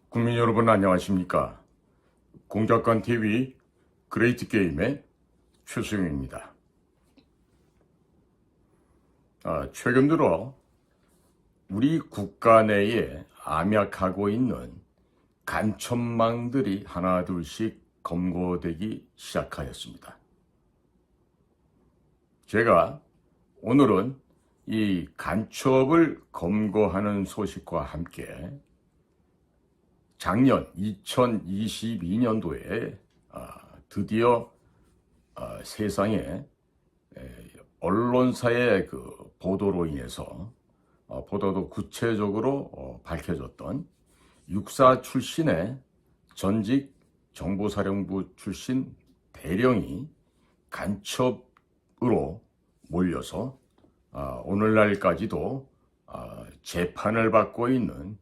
국민 여러분 안녕하십니까? 공작관 TV 그레이트 게임의 최수영입니다. 최근 들어 우리 국가 내에 암약하고 있는 간첩망들이 하나둘씩 검거되기 시작하였습니다. 제가 오늘은 이 간첩을 검거하는 소식과 함께 작년 2022년도에 드디어 세상에 언론사의 그 보도로 인해서 보다도 구체적으로 밝혀졌던 육사 출신의 전직 정보사령부 출신 대령이 간첩으로 몰려서 오늘날까지도 재판을 받고 있는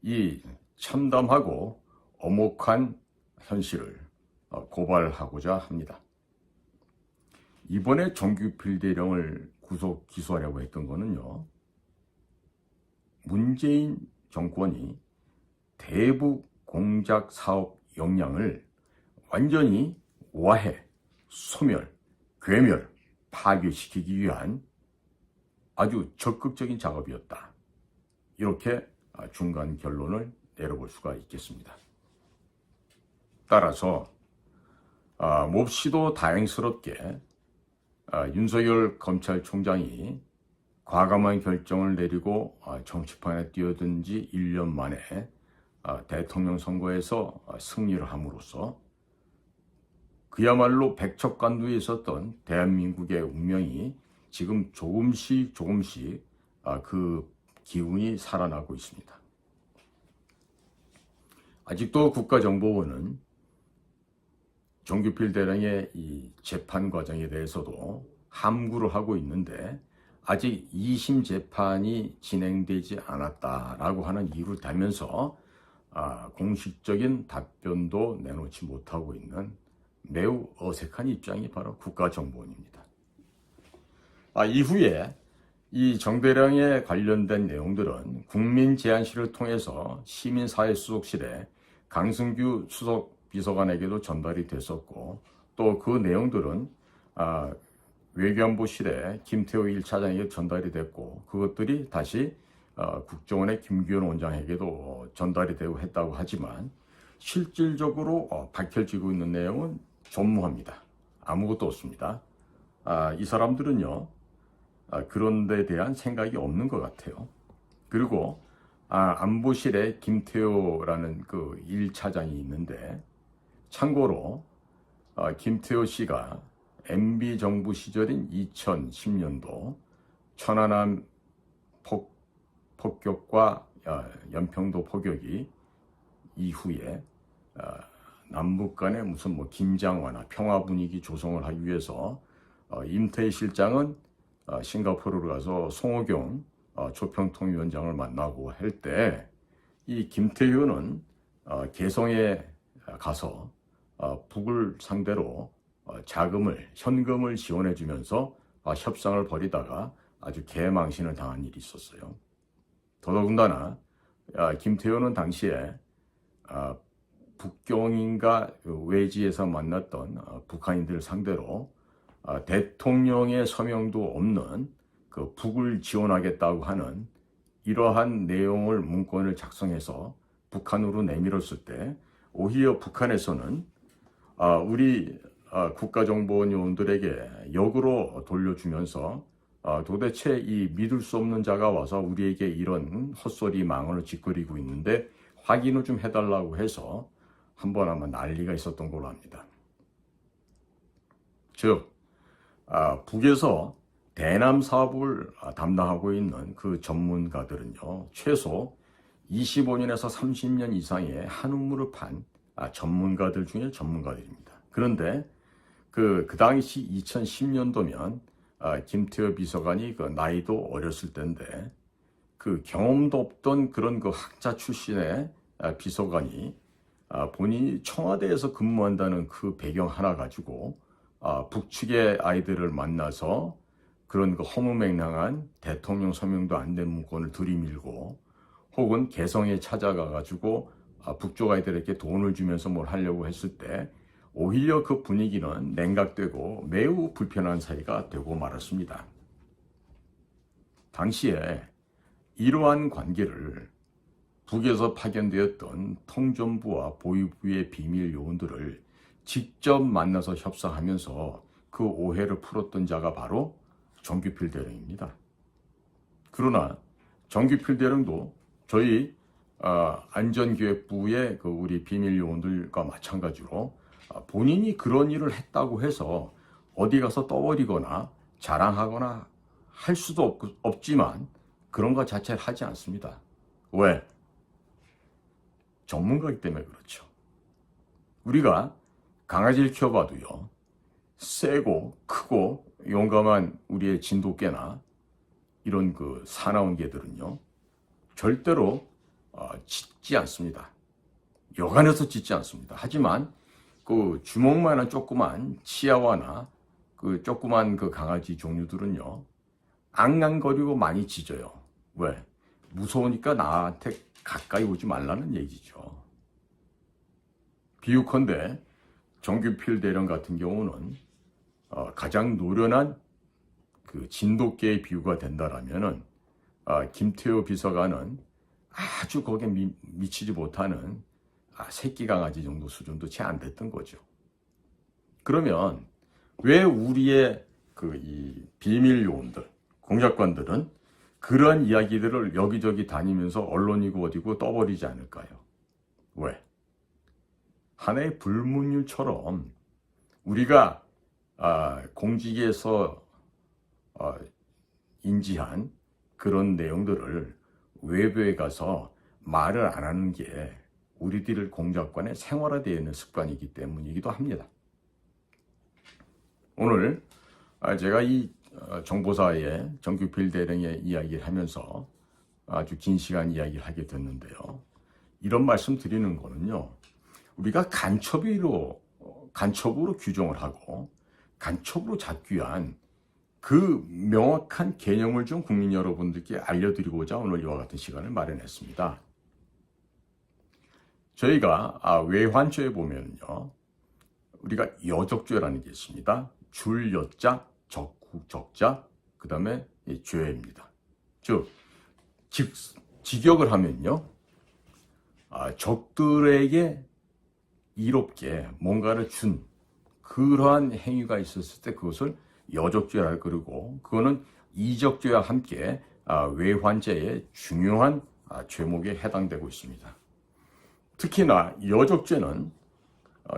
이 참담하고 엄혹한 현실을 고발하고자 합니다. 이번에 정규필 대령을 구속 기소하려고 했던 거는요, 문재인 정권이 대북 공작 사업 역량을 완전히 와해, 소멸, 괴멸, 파괴시키기 위한 아주 적극적인 작업이었다. 이렇게 중간 결론을 내려볼 수가 있겠습니다. 따라서 몹시도 다행스럽게 윤석열 검찰총장이 과감한 결정을 내리고 정치판에 뛰어든 지 1년 만에 대통령 선거에서 승리를 함으로써 그야말로 백척간두에 있었던 대한민국의 운명이 지금 조금씩 그 기운이 살아나고 있습니다. 아직도 국가정보원은 정규필 대령의 이 재판 과정에 대해서도 함구를 하고 있는데 아직 2심 재판이 진행되지 않았다라고 하는 이유를 달면서 공식적인 답변도 내놓지 못하고 있는 매우 어색한 입장이 바로 국가정보원입니다. 이후에 이 정 대령에 관련된 내용들은 국민제안실을 통해서 시민사회수석실에 강승규 수석비서관에게도 전달이 됐었고, 또 그 내용들은 외교안보실에 김태호 1차장에게 전달이 됐고, 그것들이 다시 국정원의 김규현 원장에게도 전달이 되고 했다고 하지만 실질적으로 밝혀지고 있는 내용은 전무합니다. 아무것도 없습니다. 이 사람들은요, 그런 데 대한 생각이 없는 것 같아요. 그리고 안보실에 김태호라는 그 1차장이 있는데, 참고로 김태호 씨가 MB 정부 시절인 2010년도 천안함 폭격과 연평도 포격이 이후에 남북 간의 무슨 긴장 완화, 평화 분위기 조성을 하기 위해서 임태희 실장은 싱가포르로 가서 송호경 조평통위원장을 만나고 할 때 이 김태효는 개성에 가서 북을 상대로 현금을 지원해 주면서 협상을 벌이다가 아주 개망신을 당한 일이 있었어요. 더더군다나 김태효는 당시에 북경인가 외지에서 만났던 북한인들을 상대로 대통령의 서명도 없는 그 북을 지원하겠다고 하는 이러한 내용을 문건을 작성해서 북한으로 내밀었을 때 오히려 북한에서는 우리 국가정보원 요원들에게 역으로 돌려주면서 도대체 이 믿을 수 없는 자가 와서 우리에게 이런 헛소리 망언을 짓거리고 있는데 확인을 좀 해달라고 해서 한번 아마 난리가 있었던 걸로 압니다. 즉 북에서 대남 사업을 담당하고 있는 그 전문가들은요, 최소 25년에서 30년 이상의 한우물을 판 전문가들 중에 전문가들입니다. 그런데 그 당시 2010년도면 김태호 비서관이 그 나이도 어렸을 때인데 그 경험도 없던 그런 그 학자 출신의 비서관이 본인이 청와대에서 근무한다는 그 배경 하나 가지고 북측의 아이들을 만나서 그런 그 허무맹랑한 대통령 서명도 안 된 문건을 들이밀고 혹은 개성에 찾아가 가지고 북쪽 아이들에게 돈을 주면서 뭘 하려고 했을 때 오히려 그 분위기는 냉각되고 매우 불편한 사이가 되고 말았습니다. 당시에 이러한 관계를 북에서 파견되었던 통전부와 보위부의 비밀 요원들을 직접 만나서 협상하면서 그 오해를 풀었던 자가 바로 정규필 대령입니다. 그러나 정규필 대령도 저희 안전기획부의 그 우리 비밀 요원들과 마찬가지로 본인이 그런 일을 했다고 해서 어디 가서 떠버리거나 자랑하거나 할 수도 없지만 그런 것 자체를 하지 않습니다. 왜? 전문가이기 때문에 그렇죠. 우리가 강아지를 키워봐도요, 세고 크고 용감한 우리의 진돗개나 이런 그 사나운 개들은요, 절대로 짖지 않습니다. 여간해서 짖지 않습니다. 하지만 그 주먹만한 조그만 치아와나 그 조그만 그 강아지 종류들은요, 앙앙거리고 많이 짖어요. 왜? 무서우니까 나한테 가까이 오지 말라는 얘기죠. 비유컨대 정규필 대령 같은 경우는 가장 노련한 그 진돗개의 비유가 된다라면은 김태호 비서관은 아주 거기에 미치지 못하는 새끼 강아지 정도 수준도 채 안 됐던 거죠. 그러면 왜 우리의 그 이 비밀 요원들, 공작관들은 그런 이야기들을 여기저기 다니면서 언론이고 어디고 떠버리지 않을까요? 왜? 하나의 불문율처럼 우리가 공직에서 인지한 그런 내용들을 외부에 가서 말을 안 하는 게 우리들 공작관의 생활화되어 있는 습관이기 때문이기도 합니다. 오늘 제가 이 정보사의 정규필 대령의 이야기를 하면서 아주 긴 시간 이야기를 하게 됐는데요. 이런 말씀 드리는 거는요, 우리가 간첩으로 규정을 하고 간첩으로 잡기 위한 그 명확한 개념을 좀 국민 여러분들께 알려드리고자 오늘 이와 같은 시간을 마련했습니다. 저희가 외환죄에 보면요, 우리가 여적죄라는 게 있습니다. 줄 여자, 적자, 그 다음에 죄입니다. 즉, 직역을 하면요, 적들에게 이롭게 뭔가를 준 그러한 행위가 있었을 때 그것을 여적죄라 그러고, 그거는 이적죄와 함께 외환죄의 중요한 죄목에 해당되고 있습니다. 특히나 여적죄는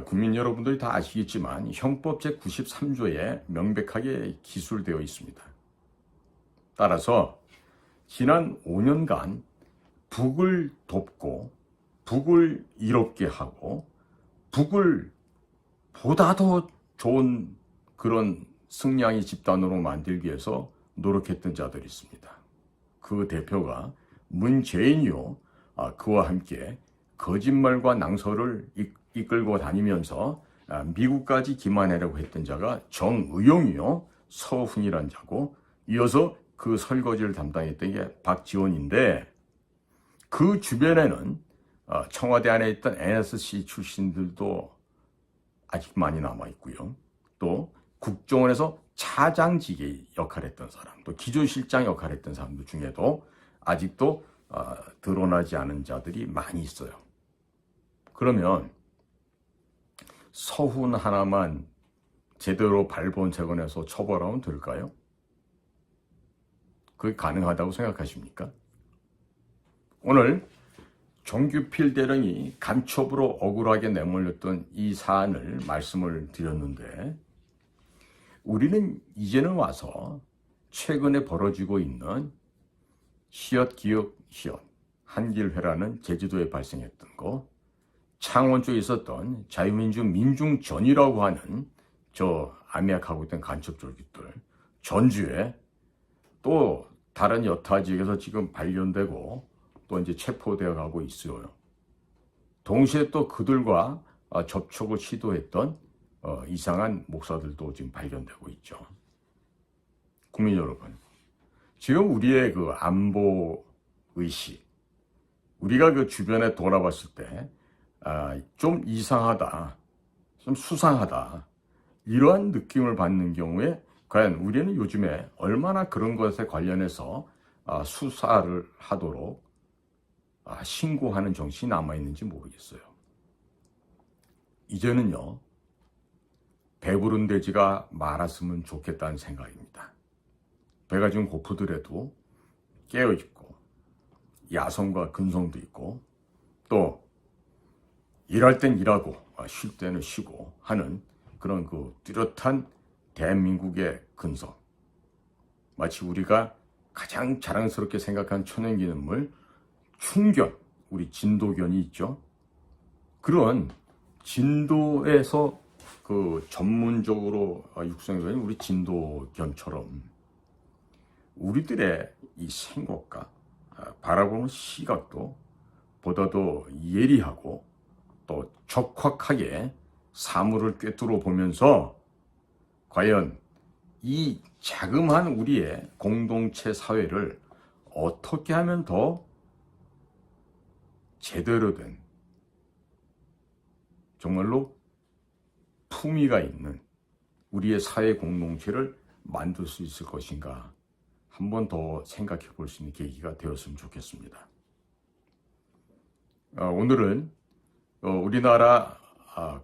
국민 여러분들이 다 아시겠지만 형법 제93조에 명백하게 기술되어 있습니다. 따라서 지난 5년간 북을 돕고 북을 이롭게 하고 북을 보다 더 좋은 그런 승량의 집단으로 만들기 위해서 노력했던 자들이 있습니다. 그 대표가 문재인이요, 그와 함께 거짓말과 낭설을 이끌고 다니면서 미국까지 기만하려고 했던 자가 정의용이요, 서훈이란 자고, 이어서 그 설거지를 담당했던 게 박지원인데, 그 주변에는 청와대 안에 있던 NSC 출신들도 아직 많이 남아있고요. 또 국정원에서 차장직의 역할을 했던 사람, 또 기조실장 역할을 했던 사람들 중에도 아직도 드러나지 않은 자들이 많이 있어요. 그러면 서훈 하나만 제대로 발본색원해서 처벌하면 될까요? 그게 가능하다고 생각하십니까? 오늘 정규필 대령이 간첩으로 억울하게 내몰렸던 이 사안을 말씀을 드렸는데, 우리는 이제는 와서 최근에 벌어지고 있는 시엇 기역 시엇 한길회라는 제주도에 발생했던 거, 창원 쪽에 있었던 자유민주 민중전이라고 하는 저 암약하고 있던 간첩 조직들, 전주에 또 다른 여타 지역에서 지금 발견되고 또 이제 체포되어 가고 있어요. 동시에 또 그들과 접촉을 시도했던 이상한 목사들도 지금 발견되고 있죠. 국민 여러분, 지금 우리의 그 안보 의식, 우리가 그 주변에 돌아봤을 때, 좀 이상하다, 좀 수상하다, 이러한 느낌을 받는 경우에 과연 우리는 요즘에 얼마나 그런 것에 관련해서 수사를 하도록 신고하는 정신이 남아있는지 모르겠어요. 이제는요, 배부른 돼지가 말았으면 좋겠다는 생각입니다. 배가 좀 고프더라도 깨어있고 야성과 근성도 있고 또 일할 땐 일하고 쉴 때는 쉬고 하는 그런 그 뚜렷한 대한민국의 근성, 마치 우리가 가장 자랑스럽게 생각한 천연기념물 충견, 우리 진도견이 있죠. 그런 진도에서 그 전문적으로 육성된 우리 진도견처럼 우리들의 이 생각과 바라보는 시각도 보다도 예리하고 또 적확하게 사물을 꿰뚫어 보면서 과연 이 자그마한 우리의 공동체 사회를 어떻게 하면 더 제대로 된 정말로 품위가 있는 우리의 사회 공동체를 만들 수 있을 것인가 한 번 더 생각해 볼 수 있는 계기가 되었으면 좋겠습니다. 오늘은 우리나라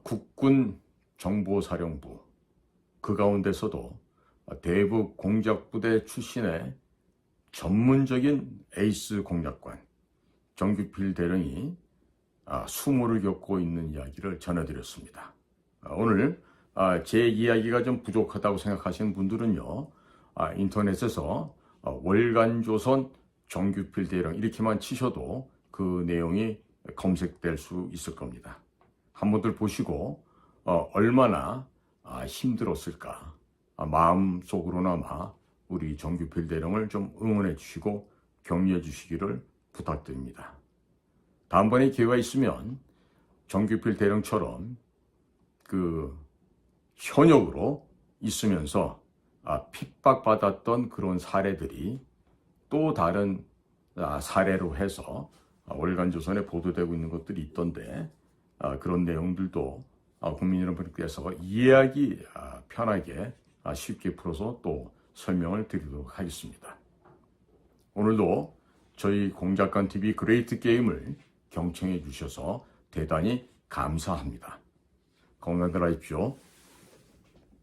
국군 정보사령부 그 가운데서도 대북 공작부대 출신의 전문적인 에이스 공작관 정규필 대령이 수모를 겪고 있는 이야기를 전해드렸습니다. 오늘 제 이야기가 좀 부족하다고 생각하시는 분들은요, 인터넷에서 월간조선 정규필 대령 이렇게만 치셔도 그 내용이 검색될 수 있을 겁니다. 한번들 보시고 얼마나 힘들었을까 마음속으로나마 우리 정규필 대령을 좀 응원해 주시고 격려해 주시기를 부탁드립니다. 다음번에 기회가 있으면 정규필 대령처럼 그 현역으로 있으면서 핍박받았던 그런 사례들이 또 다른 사례로 해서 월간조선에 보도되고 있는 것들이 있던데 그런 내용들도 국민 여러분께서 이해하기 편하게 쉽게 풀어서 또 설명을 드리도록 하겠습니다. 오늘도 저희 공작관TV 그레이트 게임을 경청해 주셔서 대단히 감사합니다. 건강들 하십시오.